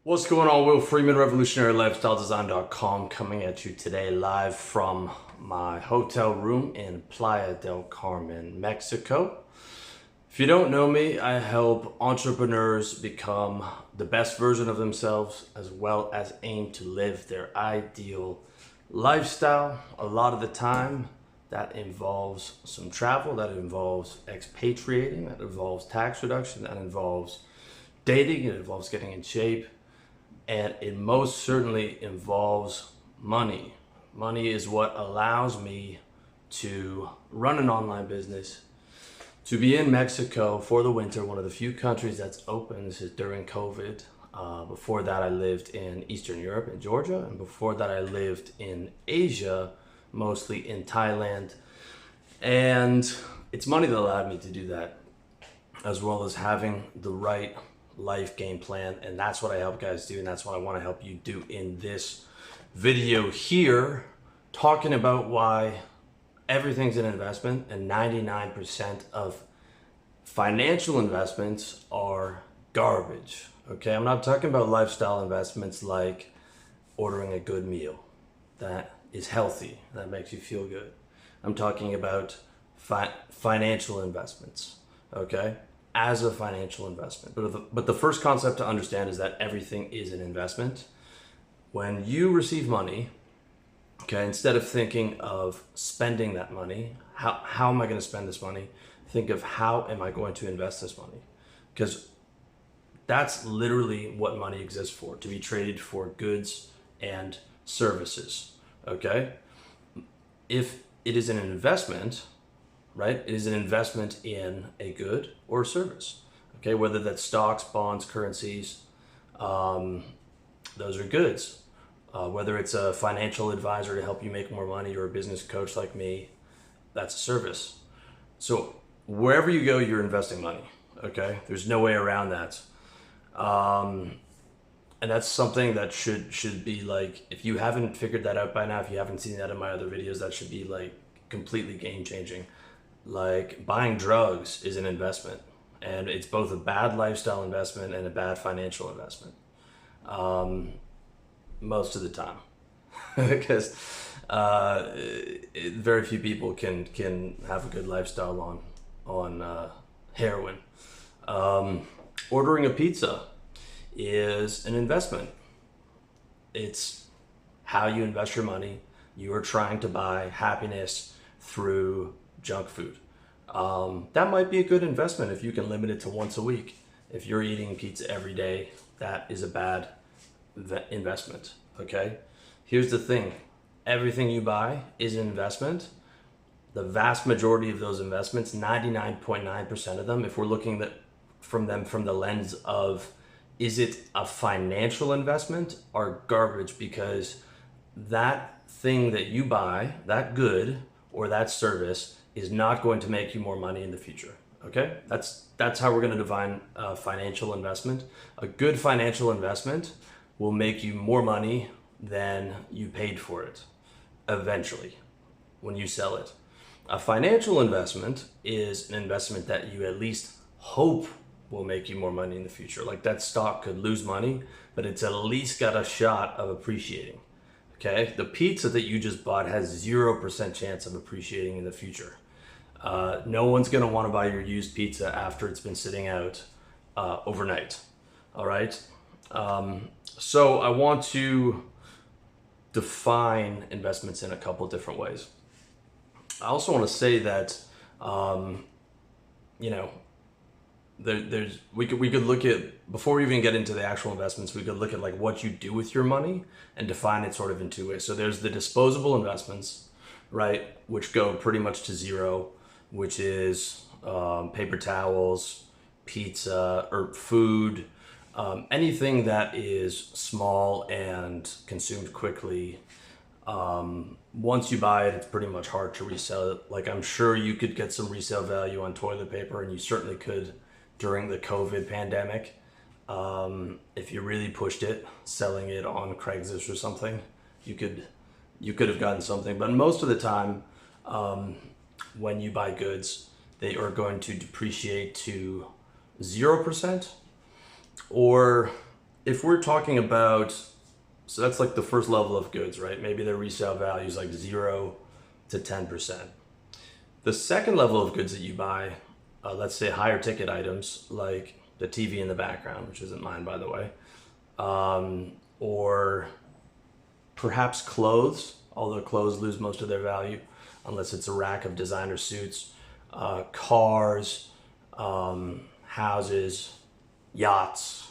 What's going on? Will Freeman, RevolutionaryLifestyleDesign.com, coming at you today live from my hotel room in Playa del Carmen, Mexico. If you don't know me, I help entrepreneurs become the best version of themselves as well as aim to live their ideal lifestyle. A lot of the time, that involves some travel, that involves expatriating, that involves tax reduction, that involves dating, it involves getting in shape, and it most certainly involves money. Money is what allows me to run an online business, to be in Mexico for the winter, one of the few countries that's open. This is during COVID. Before that, I lived in Eastern Europe, in Georgia, and before that, I lived in Asia, mostly in Thailand. And it's money that allowed me to do that, as well as having the right life game plan. And that's what I help guys do, and that's what I want to help you do in this video here, talking about why everything's an investment and 99% of financial investments are garbage. Okay, I'm not talking about lifestyle investments like ordering a good meal that is healthy, that makes you feel good. I'm talking about financial investments, okay? As a financial investment. But the first concept to understand is that everything is an investment. When you receive money, okay, instead of thinking of spending that money, how am I going to spend this money? Think of how am I going to invest this money? Because that's literally what money exists for, to be traded for goods and services, okay? If it is an investment, right? It is an investment in a good or service, okay? Whether that's stocks, bonds, currencies, those are goods. Whether it's a financial advisor to help you make more money or a business coach like me, that's a service. So wherever you go, you're investing money, okay? There's no way around that. And that's something that should be like, if you haven't figured that out by now, if you haven't seen that in my other videos, that should be like completely game changing. Like buying drugs is an investment, and it's both a bad lifestyle investment and a bad financial investment, most of the time, because very few people can have a good lifestyle on heroin. Ordering a pizza is an investment. It's how you invest your money. You are trying to buy happiness through junk food. That might be a good investment if you can limit it to once a week. If you're eating pizza every day, that is a bad investment, okay? Here's the thing. Everything you buy is an investment. The vast majority of those investments, 99.9% of them, if we're looking at from the lens of is it a financial investment, are garbage, because that thing that you buy, that good or that service, is not going to make you more money in the future. Okay, that's how we're going to define financial investment. A good financial investment will make you more money than you paid for it eventually when you sell it. A financial investment is an investment that you at least hope will make you more money in the future. Like that stock could lose money, but it's at least got a shot of appreciating. Okay, the pizza that you just bought has 0% chance of appreciating in the future. No one's gonna want to buy your used pizza after it's been sitting out overnight. All right. So I want to define investments in a couple different ways. I also want to say that, you know, we could look at, before we even get into the actual investments, we could look at like what you do with your money and define it sort of in two ways. So there's the disposable investments, right, which go pretty much to zero, which is paper towels, pizza, or food, anything that is small and consumed quickly. Once you buy it, it's pretty much hard to resell it. Like I'm sure you could get some resale value on toilet paper, and you certainly could during the COVID pandemic. If you really pushed it, selling it on Craigslist or something, you could have gotten something. But most of the time, when you buy goods, they are going to depreciate to 0%, or if we're talking about, so that's like the first level of goods, right? Maybe their resale value is like 0 to 10%. The second level of goods that you buy, let's say higher ticket items like the TV in the background, which isn't mine, by the way, or perhaps clothes, although clothes lose most of their value unless it's a rack of designer suits, cars, houses, yachts.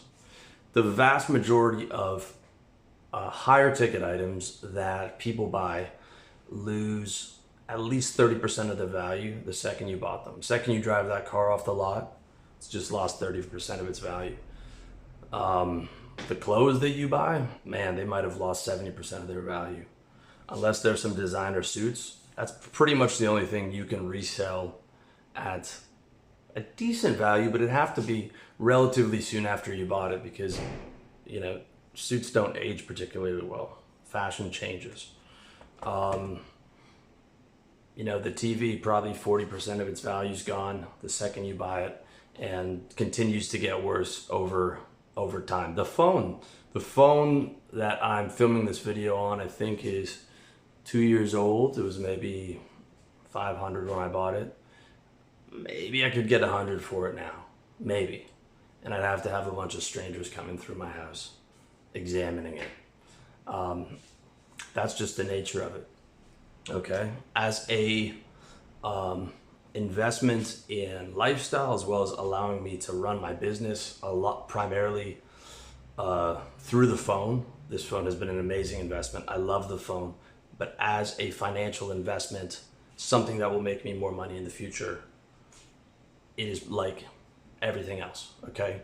The vast majority of higher ticket items that people buy lose at least 30% of the value the second you bought them. The second you drive that car off the lot, it's just lost 30% of its value. The clothes that you buy, man, they might have lost 70% of their value. Unless there's some designer suits, that's pretty much the only thing you can resell at a decent value, but it'd have to be relatively soon after you bought it because, you know, suits don't age particularly well. Fashion changes. You know, the TV, probably 40% of its value is gone the second you buy it and continues to get worse over time. The phone that I'm filming this video on, I think is 2 years old. It was maybe 500 when I bought it. Maybe I could get 100 for it now, maybe. And I'd have to have a bunch of strangers coming through my house, examining it. That's just the nature of it. Okay. As a investment in lifestyle, as well as allowing me to run my business a lot, primarily through the phone. This phone has been an amazing investment. I love the phone, but as a financial investment, something that will make me more money in the future, it is like everything else. Okay.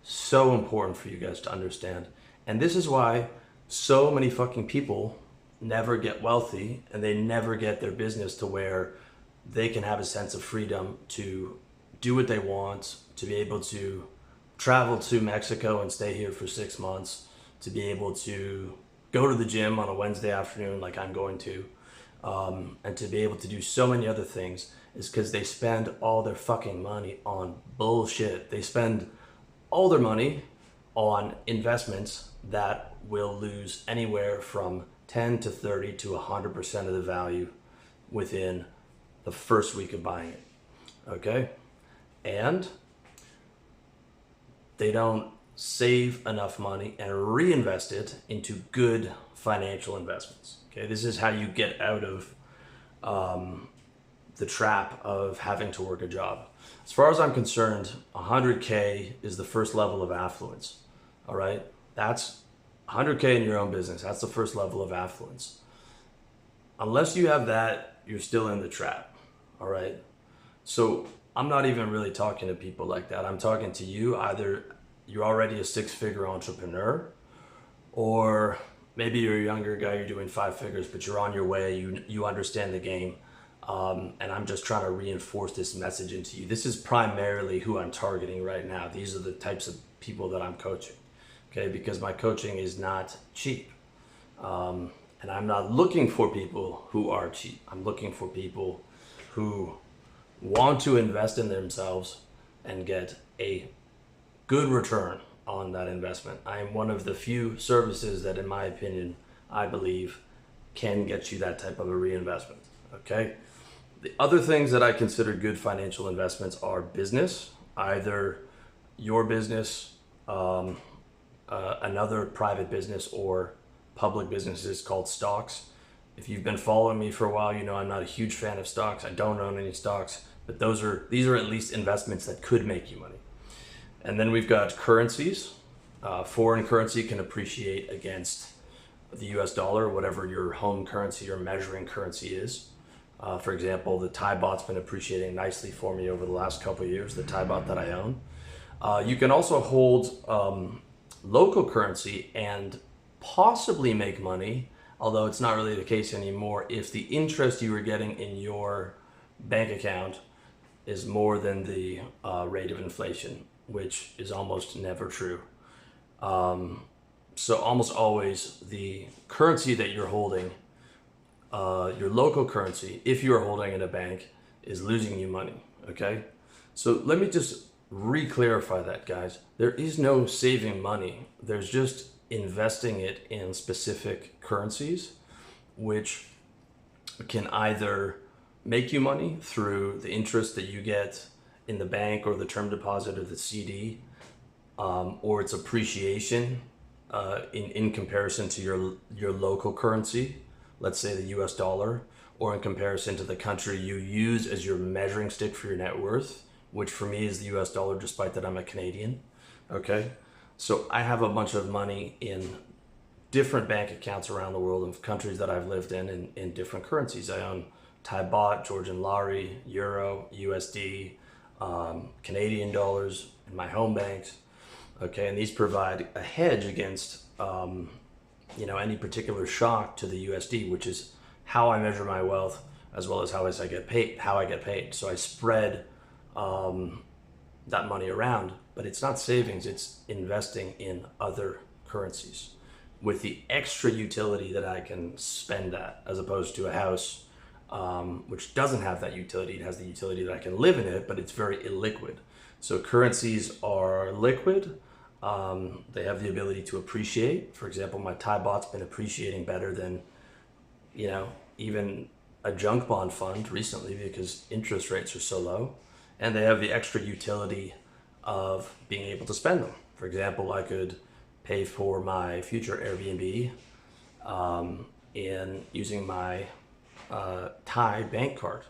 So important for you guys to understand. And this is why so many fucking people never get wealthy and they never get their business to where they can have a sense of freedom to do what they want, to be able to travel to Mexico and stay here for 6 months, to be able to go to the gym on a Wednesday afternoon like I'm going to, and to be able to do so many other things, is because they spend all their fucking money on bullshit. They spend all their money on investments that will lose anywhere from 10 to 30 to 100% of the value within the first week of buying it. Okay? And they don't save enough money and reinvest it into good financial investments. Okay? This is how you get out of the trap of having to work a job. As far as I'm concerned, 100K is the first level of affluence. All right? That's 100K in your own business. That's the first level of affluence. Unless you have that, you're still in the trap. All right? So I'm not even really talking to people like that. I'm talking to you. Either you're already a 6-figure entrepreneur, or maybe you're a younger guy, you're doing 5 figures, but you're on your way, you understand the game. And I'm just trying to reinforce this message into you. This is primarily who I'm targeting right now. These are the types of people that I'm coaching. Okay, because my coaching is not cheap. And I'm not looking for people who are cheap. I'm looking for people who want to invest in themselves and get a good return on that investment. I am one of the few services that, in my opinion, I believe can get you that type of a reinvestment. Okay. The other things that I consider good financial investments are business, either your business, another private business, or public businesses called stocks. If you've been following me for a while, you know I'm not a huge fan of stocks. I don't own any stocks, but these are at least investments that could make you money. And then we've got currencies. Foreign currency can appreciate against the US dollar, whatever your home currency or measuring currency is. For example, the Thai baht's been appreciating nicely for me over the last couple of years, the Thai baht that I own. You can also hold local currency and possibly make money, although it's not really the case anymore, if the interest you were getting in your bank account is more than the rate of inflation, which is almost never true. So almost always the currency that you're holding, your local currency, if you are holding in a bank, is losing you money. Okay, so let me just re-clarify that, guys. There is no saving money. There's just investing it in specific currencies, which can either make you money through the interest that you get in the bank or the term deposit or the CD, or its appreciation in comparison to your local currency, let's say the US dollar, or in comparison to the country you use as your measuring stick for your net worth, which for me is the US dollar, despite that I'm a Canadian. Okay, so I have a bunch of money in different bank accounts around the world of countries that I've lived in different currencies. I own Thai baht, Georgian lari, euro, USD, Canadian dollars in my home banks. Okay, and these provide a hedge against any particular shock to the USD, which is how I measure my wealth, as well as how I get paid. So I spread that money around, but it's not savings, it's investing in other currencies with the extra utility that I can spend that, as opposed to a house, which doesn't have that utility. It has the utility that I can live in it, but it's very illiquid. So currencies are liquid. They have the ability to appreciate. For example, my Thai baht's been appreciating better than, even a junk bond fund recently, because interest rates are so low. And they have the extra utility of being able to spend them. For example, I could pay for my future Airbnb in using my Thai bank card.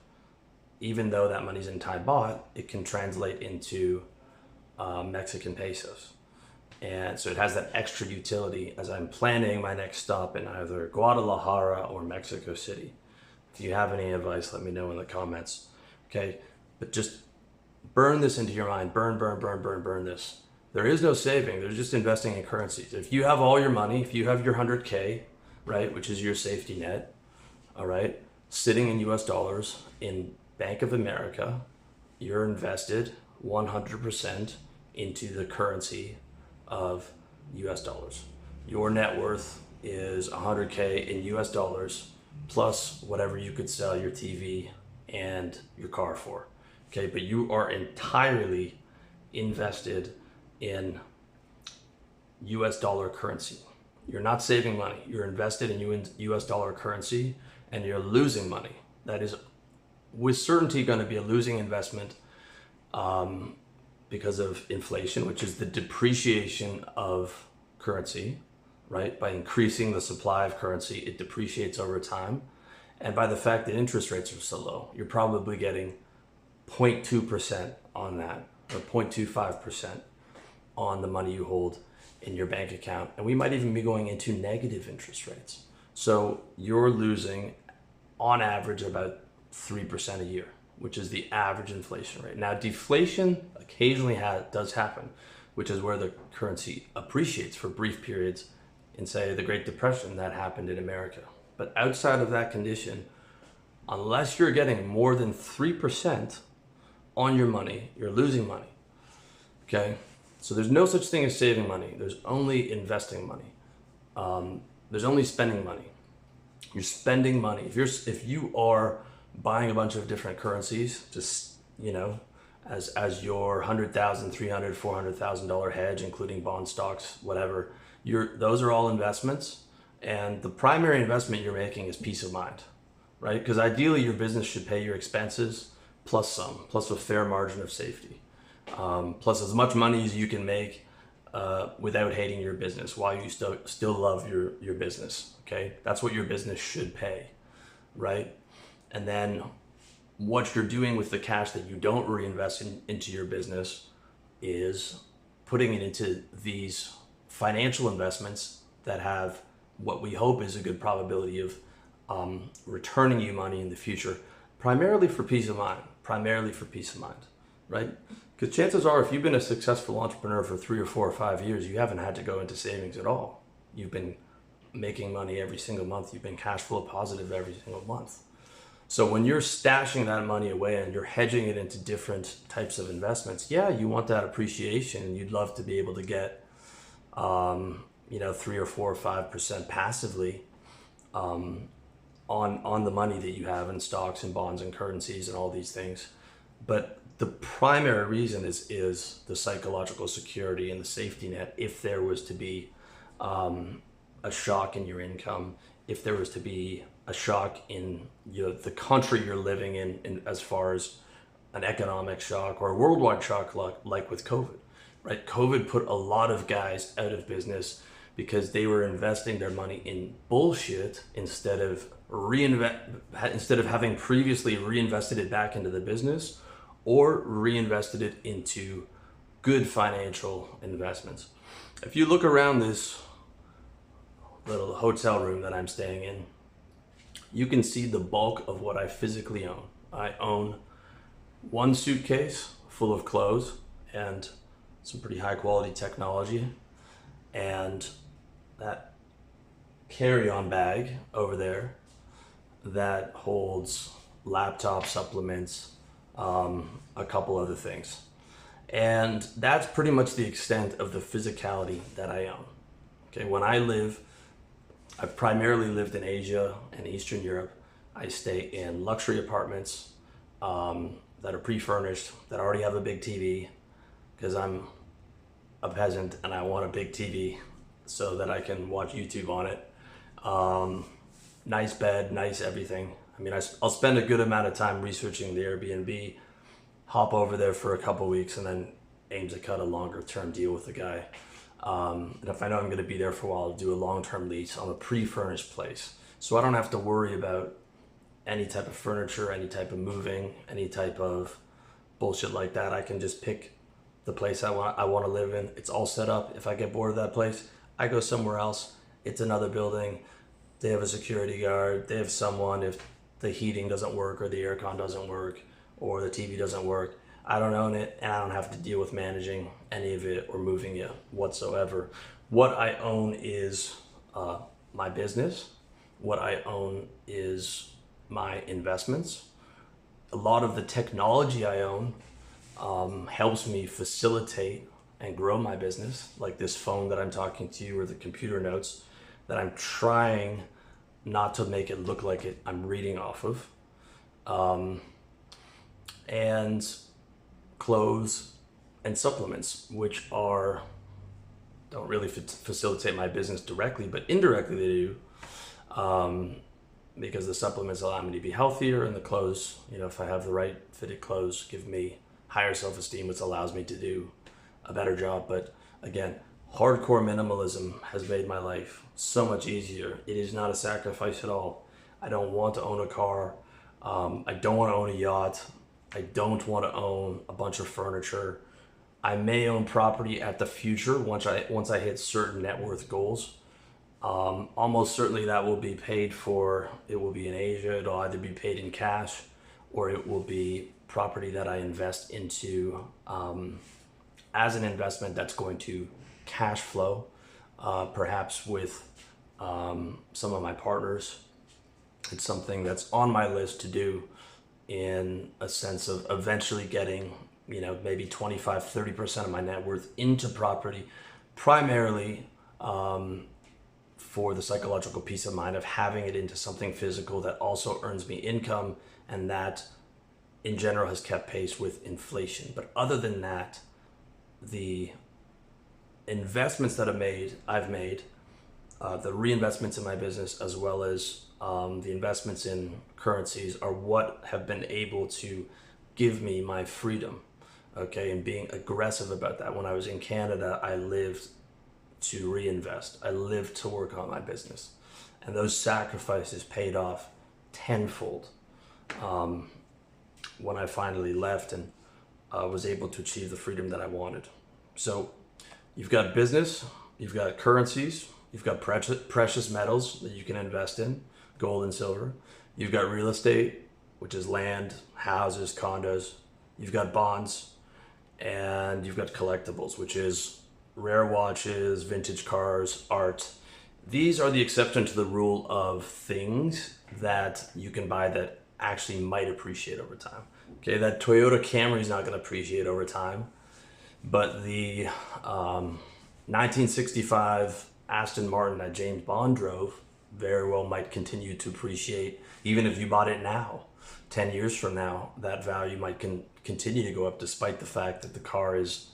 Even though that money's in Thai baht, it can translate into Mexican pesos. And so it has that extra utility as I'm planning my next stop in either Guadalajara or Mexico City. If you have any advice, let me know in the comments. Okay, but just burn this into your mind. Burn this. There is no saving. There's just investing in currencies. If you have all your money, if you have your 100K, right, which is your safety net, all right, sitting in US dollars in Bank of America, you're invested 100% into the currency of US dollars. Your net worth is 100K in US dollars plus whatever you could sell your TV and your car for. Okay, but you are entirely invested in US dollar currency. You're not saving money. You're invested in US dollar currency and you're losing money. That is with certainty going to be a losing investment because of inflation, which is the depreciation of currency, right? By increasing the supply of currency, it depreciates over time. And by the fact that interest rates are so low, you're probably getting 0.2% on that, or 0.25% on the money you hold in your bank account. And we might even be going into negative interest rates. So you're losing on average about 3% a year, which is the average inflation rate. Now, deflation occasionally does happen, which is where the currency appreciates for brief periods in, say, the Great Depression. That happened in America. But outside of that condition, unless you're getting more than 3% on your money, you're losing money. Okay? So there's no such thing as saving money. There's only investing money. There's only spending money. You're spending money. If you are buying a bunch of different currencies, just, as your $100,000, $300,000, $400,000 hedge, including bond, stocks, whatever, those are all investments. And the primary investment you're making is peace of mind, right? Because ideally your business should pay your expenses plus a fair margin of safety, plus as much money as you can make without hating your business while you still love your business. Okay, that's what your business should pay, right? And then what you're doing with the cash that you don't reinvest into your business is putting it into these financial investments that have what we hope is a good probability of returning you money in the future, primarily for peace of mind, right? Because chances are, if you've been a successful entrepreneur for 3 or 4 or 5 years, you haven't had to go into savings at all. You've been making money every single month. You've been cash flow positive every single month. So when you're stashing that money away and you're hedging it into different types of investments, yeah, you want that appreciation. You'd love to be able to get, 3 or 4 or 5% passively on the money that you have in stocks and bonds and currencies and all these things. But the primary reason is the psychological security and the safety net. If there was to be a shock in your income, if there was to be a shock in the country you're living in as far as an economic shock or a worldwide shock, like with COVID, right? COVID put a lot of guys out of business because they were investing their money in bullshit instead of having previously reinvested it back into the business or reinvested it into good financial investments. If you look around this little hotel room that I'm staying in, you can see the bulk of what I physically own. I own one suitcase full of clothes and some pretty high quality technology, and that carry-on bag over there that holds laptop supplements, a couple other things. And that's pretty much the extent of the physicality that I own. Okay, I've primarily lived in Asia and Eastern Europe. I stay in luxury apartments that are pre-furnished, that already have a big TV, because I'm a peasant and I want a big TV so that I can watch YouTube on it. Nice bed, nice everything. I mean, I'll spend a good amount of time researching the Airbnb, hop over there for a couple weeks, and then aim to cut a longer term deal with the guy. And if I know I'm going to be there for a while, I'll do a long-term lease on a pre-furnished place. So I don't have to worry about any type of furniture, any type of moving, any type of bullshit like that. I can just pick the place I want to live in. It's all set up. If I get bored of that place, I go somewhere else. It's another building. They have a security guard. They have someone if the heating doesn't work or the aircon doesn't work or the TV doesn't work. I don't own it, and I don't have to deal with managing any of it or moving it whatsoever. What I own is my business. What I own is my investments. A lot of the technology I own helps me facilitate and grow my business, like this phone that I'm talking to you or the computer notes that I'm trying not to make it look like I'm reading off of. And clothes and supplements, which don't really facilitate my business directly, but indirectly they do, because the supplements allow me to be healthier, and the clothes, if I have the right fitted clothes, give me higher self-esteem, which allows me to do a better job. But again, hardcore minimalism has made my life so much easier. It is not a sacrifice at all. I don't want to own a car. I don't want to own a yacht. I don't want to own a bunch of furniture. I may own property at the future once I hit certain net worth goals. Almost certainly that will be paid for. It will be in Asia. It'll either be paid in cash or it will be property that I invest into as an investment that's going to cash flow, perhaps with some of my partners. It's something that's on my list to do, in a sense of eventually getting, maybe 25-30% of my net worth into property, primarily for the psychological peace of mind of having it into something physical that also earns me income and that in general has kept pace with inflation. But other than that, the investments that I've made, the reinvestments in my business, as well as the investments in currencies, are what have been able to give me my freedom, okay, and being aggressive about that. When I was in Canada, I lived to reinvest. I lived to work on my business. And those sacrifices paid off tenfold when I finally left and was able to achieve the freedom that I wanted. So you've got business, you've got currencies, you've got precious metals that you can invest in, gold and silver. You've got real estate, which is land, houses, condos. You've got bonds, and you've got collectibles, which is rare watches, vintage cars, art. These are the exception to the rule of things that you can buy that actually might appreciate over time. Okay, that Toyota Camry is not going to appreciate over time, but the 1965 Aston Martin that James Bond drove very well might continue to appreciate. Even if you bought it now, 10 years from now, that value might continue to go up despite the fact that the car is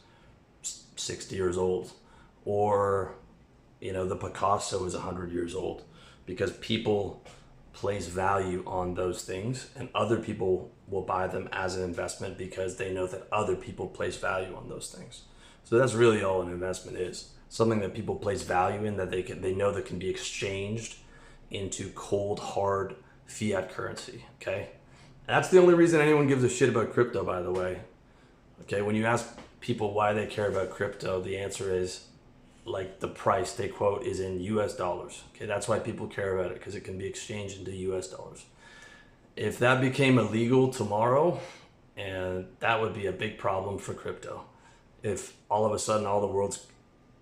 60 years old, or the Picasso is 100 years old, because people place value on those things, and other people will buy them as an investment because they know that other people place value on those things. So that's really all an investment is. Something that people place value in, that they know that can be exchanged into cold, hard fiat currency. Okay, that's the only reason anyone gives a shit about crypto, by the way. Okay, when you ask people why they care about crypto, the answer is, like, the price they quote is in US dollars. Okay, that's why people care about it, because it can be exchanged into US dollars. If that became illegal tomorrow, and that would be a big problem for crypto. If all of a sudden all the world's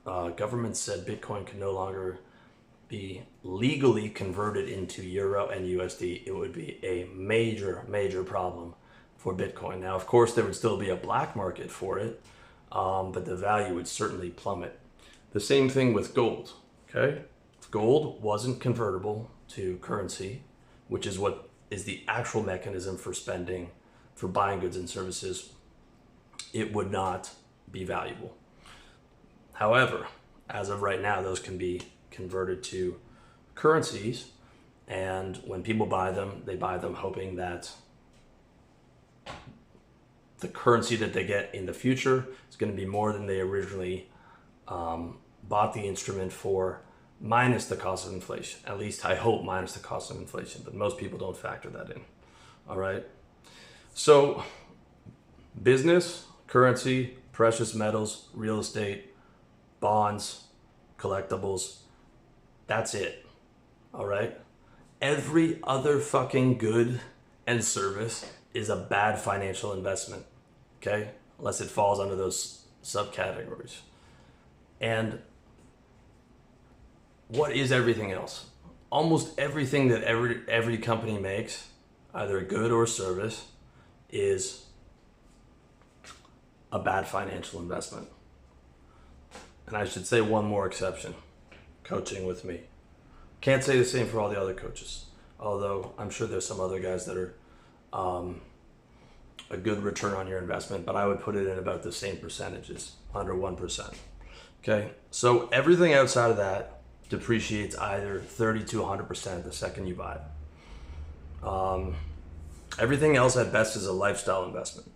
governments said Bitcoin could no longer be legally converted into Euro and USD, it would be a major, major problem for Bitcoin. Now, of course, there would still be a black market for it, but the value would certainly plummet. The same thing with gold, okay? If gold wasn't convertible to currency, which is what is the actual mechanism for spending, for buying goods and services, it would not be valuable. However, as of right now, those can be converted to currencies, and when people buy them, they buy them hoping that the currency that they get in the future is going to be more than they originally bought the instrument for, minus the cost of inflation. At least I hope minus the cost of inflation, but most people don't factor that in. All right. So business, currency, precious metals, real estate, bonds, collectibles, that's it. All right. Every other fucking good and service is a bad financial investment. Okay. Unless it falls under those subcategories. And what is everything else? Almost everything that every company makes, either a good or a service, is a bad financial investment. And I should say one more exception: coaching with me. Can't say the same for all the other coaches, although I'm sure there's some other guys that are a good return on your investment, but I would put it in about the same percentages, under 1%. Okay, so everything outside of that depreciates either 30 to 100% the second you buy it. Everything else at best is a lifestyle investment.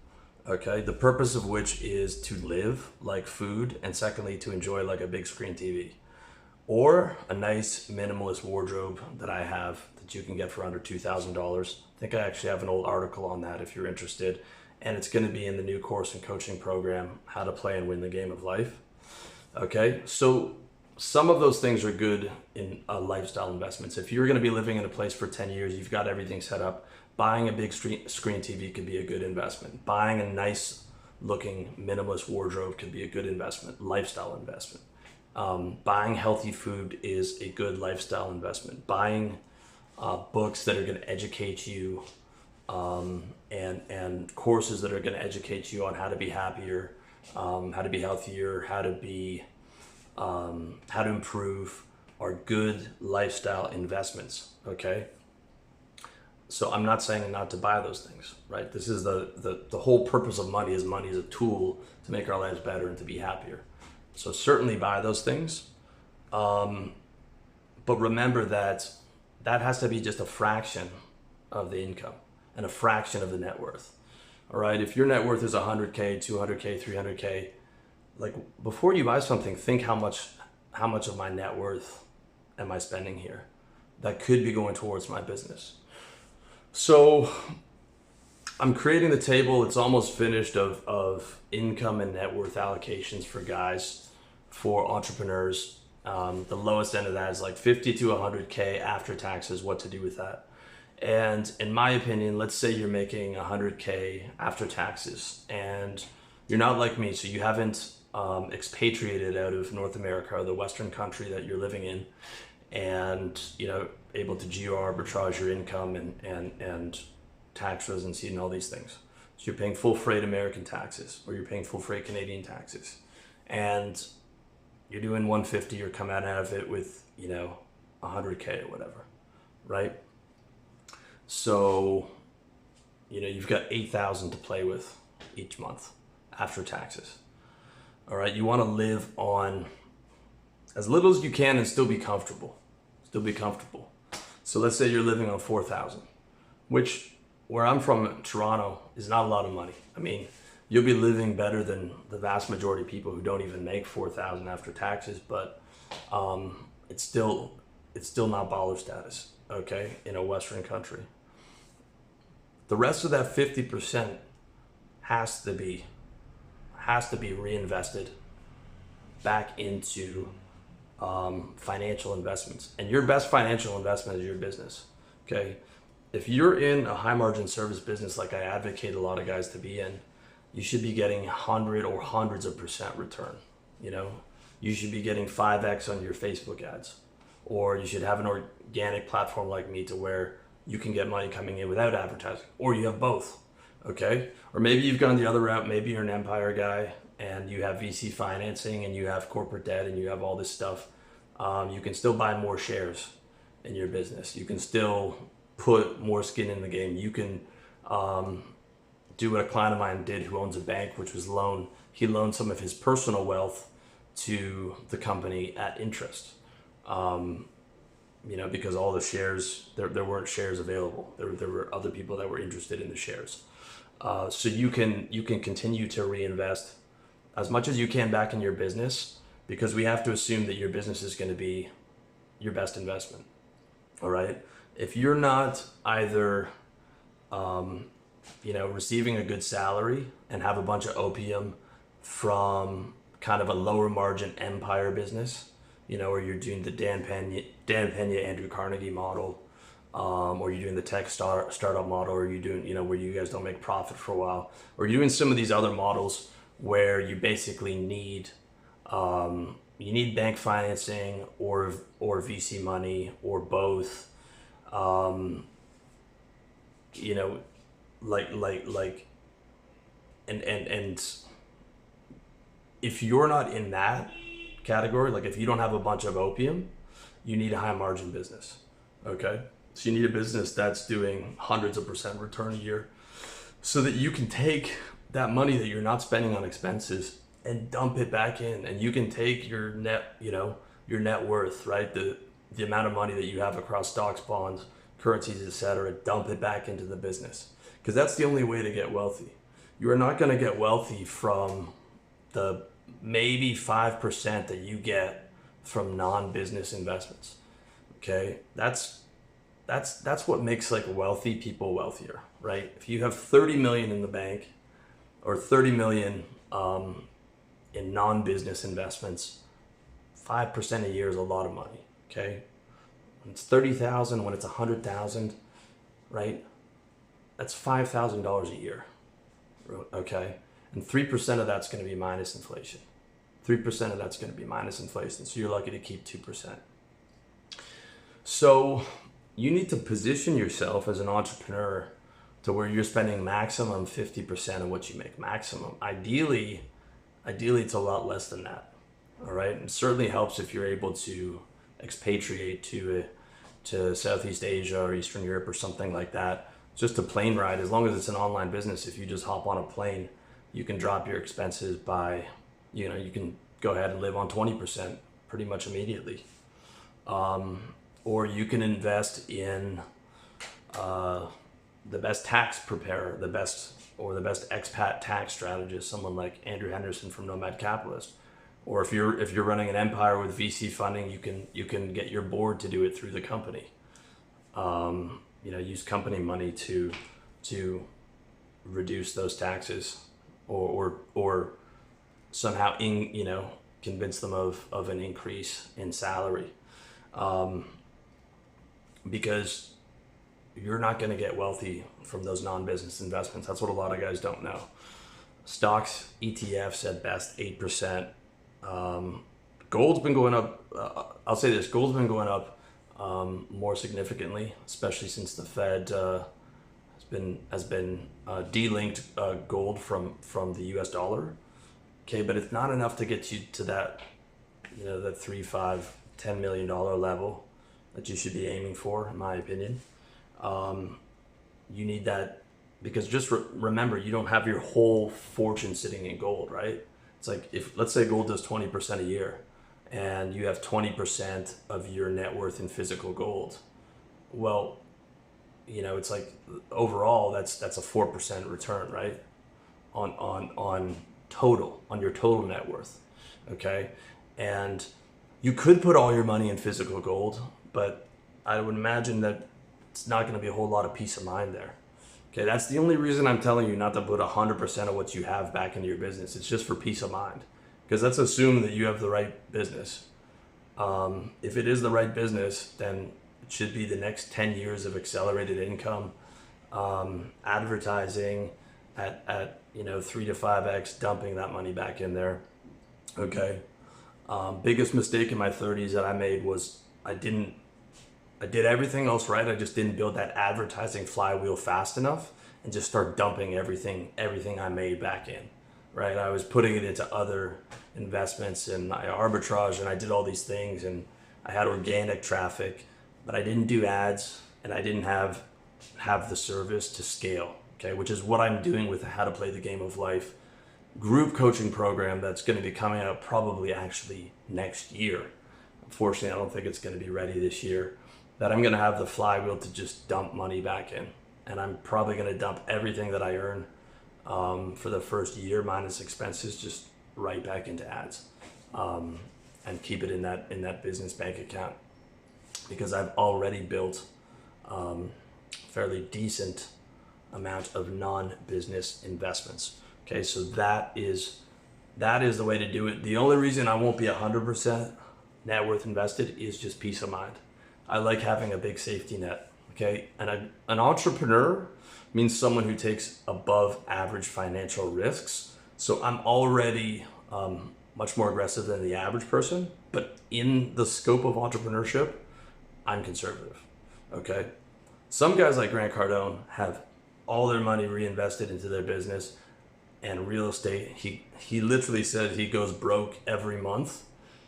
Okay, the purpose of which is to live like food, and secondly, to enjoy like a big screen TV, or a nice minimalist wardrobe that I have that you can get for under $2,000. I think I actually have an old article on that if you're interested, and it's going to be in the new course and coaching program, How to Play and Win the Game of Life. Okay, so some of those things are good in lifestyle investments. If you're going to be living in a place for 10 years, you've got everything set up, buying a big screen TV could be a good investment. Buying a nice looking minimalist wardrobe could be a good investment, lifestyle investment. Buying healthy food is a good lifestyle investment. Buying books that are going to educate you, and courses that are going to educate you on how to be happier, how to be healthier, how to improve, are good lifestyle investments. Okay. So I'm not saying not to buy those things, right? This is the whole purpose of money is a tool to make our lives better and to be happier. So certainly buy those things. But remember that has to be just a fraction of the income and a fraction of the net worth. All right. If your net worth is 100K, 200K, 300K, like, before you buy something, think how much of my net worth am I spending here that could be going towards my business. So I'm creating the table. It's almost finished of income and net worth allocations for guys, for entrepreneurs. The lowest end of that is like 50 to 100K after taxes, what to do with that. And in my opinion, let's say you're making 100K after taxes and you're not like me, so you haven't expatriated out of North America or the Western country that you're living in, and able to geo arbitrage your income and tax residency and all these things. So you're paying full freight American taxes, or you're paying full freight Canadian taxes, and you're doing 150, you're coming out of it with 100K or whatever, right? So, you've got 8,000 to play with each month after taxes. All right, you want to live on as little as you can and still be comfortable. So let's say you're living on 4,000, which where I'm from, Toronto, is not a lot of money. I mean, you'll be living better than the vast majority of people who don't even make 4,000 after taxes, but it's still not baller status, okay, in a Western country. The rest of that 50% has to be reinvested back into financial investments. And your best financial investment is your business, okay? If you're in a high margin service business like I advocate a lot of guys to be in, you should be getting hundreds of percent return. You should be getting 5x on your Facebook ads, or you should have an organic platform like me to where you can get money coming in without advertising, or you have both, okay? Or maybe you've gone the other route. Maybe you're an empire guy and you have VC financing and you have corporate debt and you have all this stuff. You can still buy more shares in your business. You can still put more skin in the game. You can do what a client of mine did who owns a bank, which was he loaned some of his personal wealth to the company at interest. Because all the shares, there weren't shares available. There were other people that were interested in the shares. So you can continue to reinvest as much as you can back in your business, because we have to assume that your business is going to be your best investment. All right. If you're not either, receiving a good salary and have a bunch of opium from kind of a lower margin empire business, or you're doing the Dan Pena, Andrew Carnegie model, or you're doing the tech startup model, or you're doing, where you guys don't make profit for a while, or you're doing some of these other models where you basically need bank financing or VC money or both. And if you're not in that category, like if you don't have a bunch of opium, you need a high margin business. Okay. So you need a business that's doing hundreds of percent return a year so that you can take that money that you're not spending on expenses and dump it back in, and you can take your net worth, right? The amount of money that you have across stocks, bonds, currencies, etc., dump it back into the business, because that's the only way to get wealthy. You are not going to get wealthy from the maybe 5% that you get from non-business investments. Okay, that's what makes like wealthy people wealthier, right? If you have 30 million in the bank or 30 million in non-business investments, 5% a year is a lot of money. Okay, when it's 30,000, when it's 100,000, right? That's $5,000 a year. Okay, and 3% of that's going to be minus inflation. 3% of that's going to be minus inflation. So you're lucky to keep 2%. So you need to position yourself as an entrepreneur to where you're spending maximum 50% of what you make. Maximum. Ideally, it's a lot less than that. All right. It certainly helps if you're able to expatriate to Southeast Asia or Eastern Europe or something like that. Just a plane ride, as long as it's an online business, if you just hop on a plane, you can drop your expenses by, you can go ahead and live on 20% pretty much immediately. Or you can invest in the best tax preparer, the best expat tax strategist, someone like Andrew Henderson from Nomad Capitalist. Or if you're running an empire with VC funding, you can get your board to do it through the company. Use company money to reduce those taxes, or somehow convince them of an increase in salary, because you're not going to get wealthy from those non-business investments. That's what a lot of guys don't know. Stocks, ETFs at best 8%. Gold's been going up. I'll say this: gold's been going up more significantly, especially since the Fed has been delinked gold from the U.S. dollar. Okay, but it's not enough to get you to that, that $3, $5, $10 million level. that you should be aiming for, in my opinion. You need that because just remember, you don't have your whole fortune sitting in gold, right? It's like if, let's say gold does 20% a year and you have 20% of your net worth in physical gold. Well, it's like overall that's a 4% return, right? On your total net worth. Okay. And you could put all your money in physical gold, but I would imagine that it's not going to be a whole lot of peace of mind there. Okay, that's the only reason I'm telling you not to put 100% of what you have back into your business. It's just for peace of mind, because let's assume that you have the right business. If it is the right business, then it should be the next 10 years of accelerated income, advertising at 3 to 5x, dumping that money back in there. Okay. Biggest mistake in my 30s that I made was I did everything else right. I just didn't build that advertising flywheel fast enough and just start dumping everything I made back in, right? I was putting it into other investments and I arbitrage and I did all these things and I had organic traffic, but I didn't do ads and I didn't have the service to scale, okay? Which is what I'm doing with the How to Play the Game of Life group coaching program that's going to be coming out probably actually next year. Unfortunately, I don't think it's going to be ready this year. That I'm going to have the flywheel to just dump money back in. And I'm probably going to dump everything that I earn for the first year minus expenses just right back into ads and keep it in that business bank account because I've already built fairly decent amount of non-business investments. Okay, so that is the way to do it. The only reason I won't be 100% net worth invested is just peace of mind. I like having a big safety net. Okay, and an entrepreneur means someone who takes above average financial risks. So I'm already much more aggressive than the average person, but in the scope of entrepreneurship, I'm conservative. Okay, some guys like Grant Cardone have all their money reinvested into their business and real estate. He literally said he goes broke every month,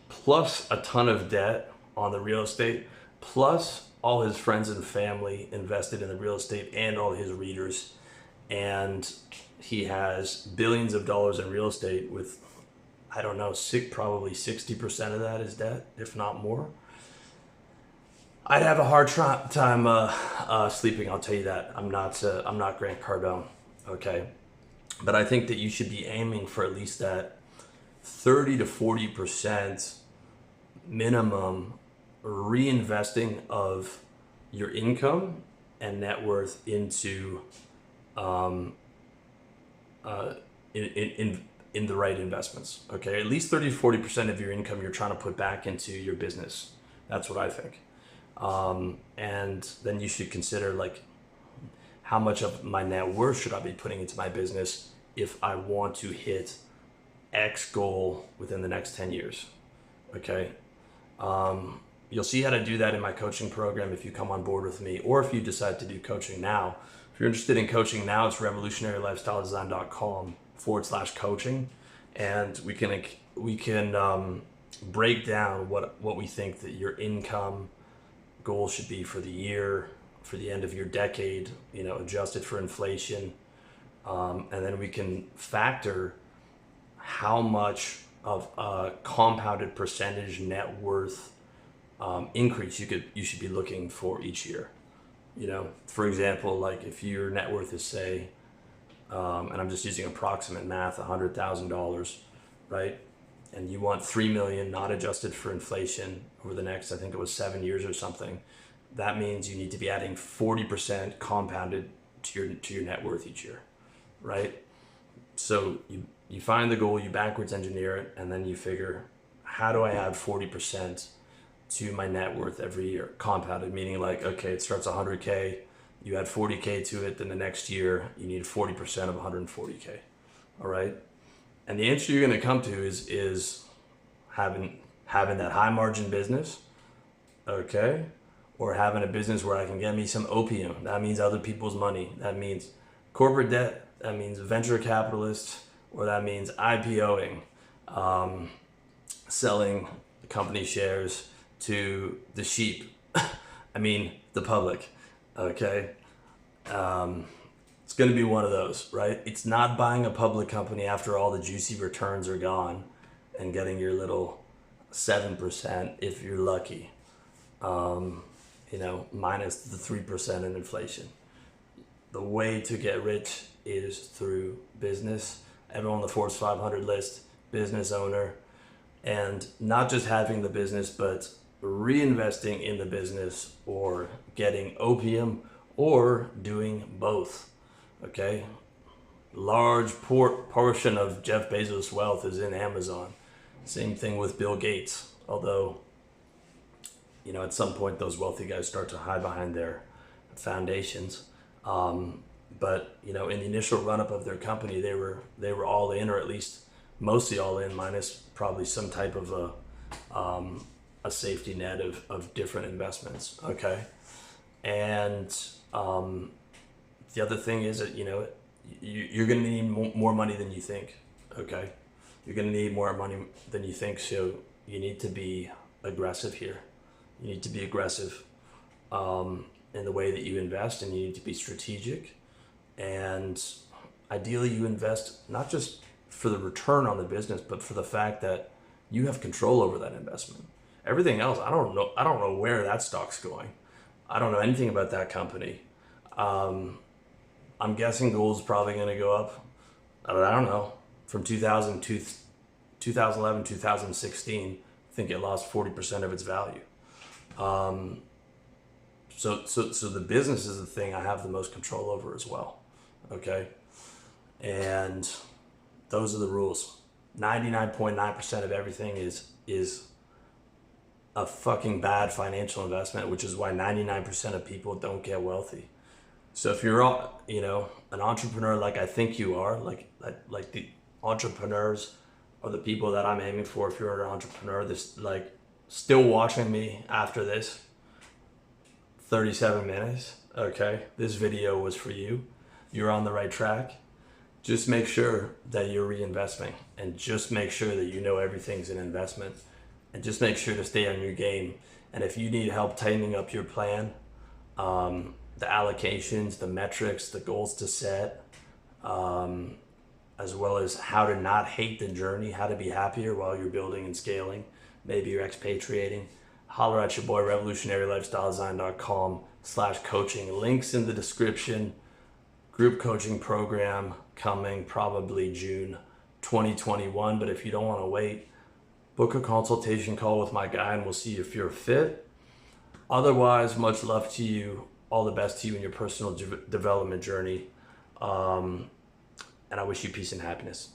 plus a ton of debt on the real estate, plus all his friends and family invested in the real estate and all his readers. And he has billions of dollars in real estate with, I don't know, probably 60% of that is debt, if not more. I'd have a hard time sleeping, I'll tell you that. I'm not Grant Cardone, okay? But I think that you should be aiming for at least that 30 to 40% minimum reinvesting of your income and net worth into in the right investments. Okay, at least 30 to 40% of your income you're trying to put back into your business. That's what I think. And then you should consider like how much of my net worth should I be putting into my business if I want to hit X goal within the next 10 years. Okay. You'll see how to do that in my coaching program if you come on board with me, or if you decide to do coaching now. If you're interested in coaching now, it's revolutionarylifestyledesign.com/coaching. And we can break down what we think that your income goal should be for the year, for the end of your decade, adjusted for inflation. And then we can factor how much of a compounded percentage net worth increase you should be looking for each year. For example, like if your net worth is say, and I'm just using approximate math, $100,000, right? And you want 3 million not adjusted for inflation over the next, I think it was 7 years or something. That means you need to be adding 40% compounded to your net worth each year, right? So you find the goal, you backwards engineer it, and then you figure, how do I add 40% to my net worth every year? Compounded, meaning like, okay, it starts 100K, you add 40K to it, then the next year you need 40% of 140K, all right? And the answer you're gonna come to is having that high margin business, okay? Or having a business where I can get me some opium. That means other people's money. That means corporate debt. That means venture capitalists, or that means IPOing, selling the company shares to the sheep I mean, the public, okay? It's going to be one of those, right? It's not buying a public company after all the juicy returns are gone and getting your little 7% if you're lucky, minus the 3% in inflation. The way to get rich is through business. Everyone on the Forbes 500 list, business owner, and not just having the business, but reinvesting in the business or getting opium or doing both. Okay, large portion of Jeff Bezos' wealth is in Amazon. Same thing with Bill Gates, although at some point those wealthy guys start to hide behind their foundations. But in the initial run up of their company, they were all in, or at least mostly all in, minus probably some type of a safety net of different investments. Okay, and the other thing is that you're going to need more money than you think. Okay, you're going to need more money than you think. So you need to be aggressive here. You need to be aggressive in the way that you invest, and you need to be strategic. And ideally, you invest not just for the return on the business, but for the fact that you have control over that investment. Everything else, I don't know where that stock's going. I don't know anything about that company. I'm guessing gold's probably going to go up. I don't know. From 2011, 2016, I think it lost 40% of its value. So the business is the thing I have the most control over as well. Okay. And those are the rules. 99.9% of everything is a fucking bad financial investment, which is why 99% of people don't get wealthy. So if you're an entrepreneur like I think you are, like the entrepreneurs are the people that I'm aiming for. If you're an entrepreneur, still watching me after this 37 minutes, okay, this video was for you. You're on the right track. Just make sure that you're reinvesting, and just make sure that you know everything's an investment, and just make sure to stay on your game. And if you need help tightening up your plan, the allocations, the metrics, the goals to set, as well as how to not hate the journey, how to be happier while you're building and scaling, maybe you're expatriating, holler at your boy, revolutionarylifestyledesign.com/coaching. Links in the description. Group coaching program coming probably June 2021. But if you don't want to wait, book a consultation call with my guy and we'll see if you're fit. Otherwise, much love to you. All the best to you in your personal development journey. And I wish you peace and happiness.